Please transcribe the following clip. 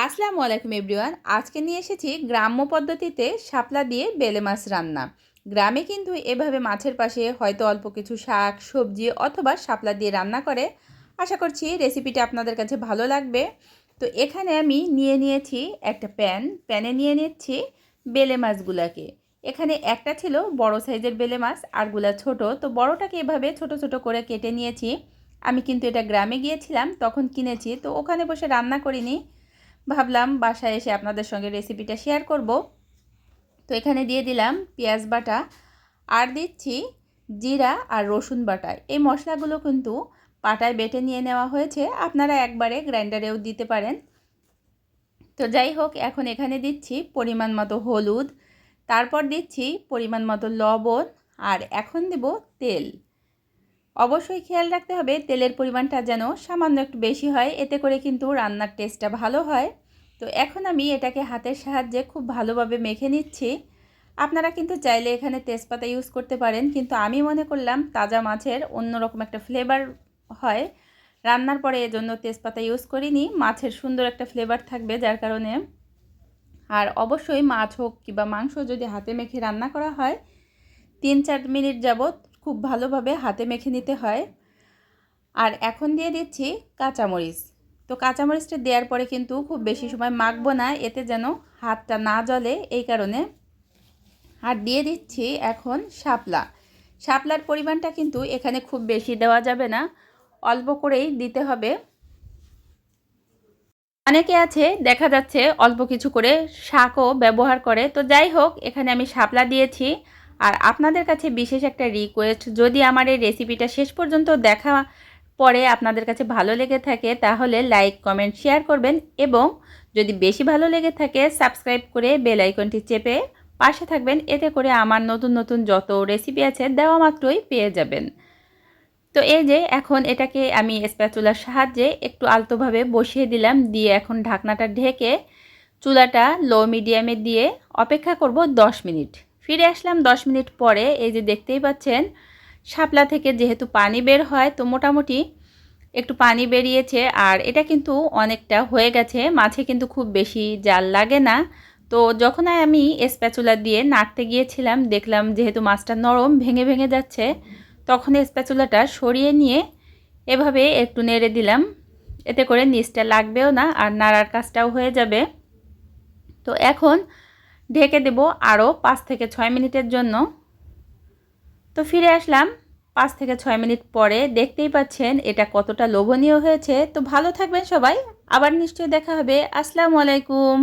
আসসালামু আলাইকুম এভরিওয়ান। আজকে নিয়ে এসেছি গ্রাম্য পদ্ধতিতে শাপলা দিয়ে বেলে মাছ রান্না। গ্রামে কিন্তু এভাবে মাছের পাশে হয়তো অল্প কিছু শাক সবজি অথবা শাপলা দিয়ে রান্না করে। আশা করছি রেসিপিটা আপনাদের কাছে ভালো লাগবে। তো এখানে আমি নিয়ে নিয়েছি একটা প্যানে নিয়ে নিচ্ছি বেলে মাছগুলোকে। এখানে একটা ছিল বড় সাইজের বেলে মাছ, আরগুলা ছোট। তো বড়টাকে এভাবে ছোট ছোট করে কেটে নিয়েছি। আমি কিন্তু এটা গ্রামে গিয়েছিলাম তখন কিনেছি, তো ওখানে বসে রান্না করিনি, ভাবলাম বাসায় এসে আপনাদের সঙ্গে রেসিপিটা শেয়ার করব। তো এখানে দিয়ে দিলাম পেঁয়াজ বাটা, আর দিচ্ছি জিরা আর রসুন বাটা। এই মশলাগুলো কিন্তু পাটায় বেটে নিয়ে নেওয়া হয়েছে, আপনারা একবারে গ্রাইন্ডারেও দিতে পারেন। তো যাই হোক, এখন এখানে দিচ্ছি পরিমাণ মতো হলুদ, তারপর দিচ্ছি পরিমাণ মতো লবণ, আর এখন দেব তেল। অবশ্যই খেয়াল রাখতে হবে তেলের পরিমাণটা যেন সামান্য একটু বেশি হয়, এতে করে কিন্তু রান্নার টেস্টটা ভালো হয়। তো এখন আমি এটাকে হাতের সাহায্যে খুব ভালোভাবে মেখে নিচ্ছি। আপনারা কিন্তু চাইলে এখানে তেজপাতা ইউজ করতে পারেন, কিন্তু আমি মনে করলাম তাজা মাছের অন্যরকম একটা ফ্লেভার হয় রান্নার পরে, এজন্য তেজপাতা ইউজ করিনি। মাছের সুন্দর একটা ফ্লেভার থাকবে যার কারণে। আর অবশ্যই মাছ হোক কিংবা মাংস যদি হাতে মেখে রান্না করা হয় 3-4 মিনিট যাবত খুব ভালোভাবে হাতে মেখে নিতে হয়। আর এখন দিয়ে দিচ্ছি কাঁচামরিচ। তো কাঁচামরিচটা দেওয়ার পরে কিন্তু খুব বেশি সময় মাখবো না, এতে যেন হাতটা না জ্বলে, এই কারণে। আর দিয়ে দিচ্ছি এখন শাপলার পরিমাণটা কিন্তু এখানে খুব বেশি দেওয়া যাবে না, অল্প করেই দিতে হবে। অনেকে আছে দেখা যাচ্ছে অল্প কিছু করে শাকও ব্যবহার করে। তো যাই হোক, এখানে আমি শাপলা দিয়েছি। আর আপনাদের কাছে বিশেষ একটা রিকোয়েস্ট, যদি আমার এই রেসিপিটা শেষ পর্যন্ত দেখা পরে আপনাদের কাছে ভালো লেগে থাকে তাহলে লাইক কমেন্ট শেয়ার করবেন, এবং যদি বেশি ভালো লেগে থাকে সাবস্ক্রাইব করে বেল আইকনটি চেপে পাশে থাকবেন, এতে করে আমার নতুন নতুন যত রেসিপি আছে দেওয়া মাত্রই পেয়ে যাবেন। তো এই যে এখন এটাকে আমি স্প্যাচুলার সাহায্যে একটু আলতোভাবে বসিয়ে দিলাম, দিয়ে এখন ঢাকনাটা ঢেকে চুলাটা লো মিডিয়ামে দিয়ে অপেক্ষা করব 10 মিনিট। ফিরে আসলাম 10 মিনিট পরে। এই যে দেখতেই পাচ্ছেন শাপলা থেকে যেহেতু পানি বের হয়, তো মোটামুটি একটু পানি বেরিয়েছে, আর এটা কিন্তু অনেকটা হয়ে গেছে। মাছে কিন্তু খুব বেশি জাল লাগে না। তো যখন আমি স্প্যাচুলা দিয়ে নাড়তে গিয়েছিলাম দেখলাম যেহেতু মাছটা নরম ভেঙে ভেঙে যাচ্ছে, তখন স্প্যাচুলাটা সরিয়ে নিয়ে এভাবে একটু নেড়ে দিলাম, এতে করে নিচটা লাগবেও না আর নাড়ার কাজটাও হয়ে যাবে। তো এখন ঢেকে দেব আরও 5 থেকে 6 মিনিটের জন্য। তো ফিরে আসলাম 5 থেকে 6 মিনিট পরে। দেখতেই পাচ্ছেন এটা কতটা লোভনীয় হয়েছে। তো ভালো থাকবেন সবাই, আবার নিশ্চয়ই দেখা হবে। আসসালামু আলাইকুম।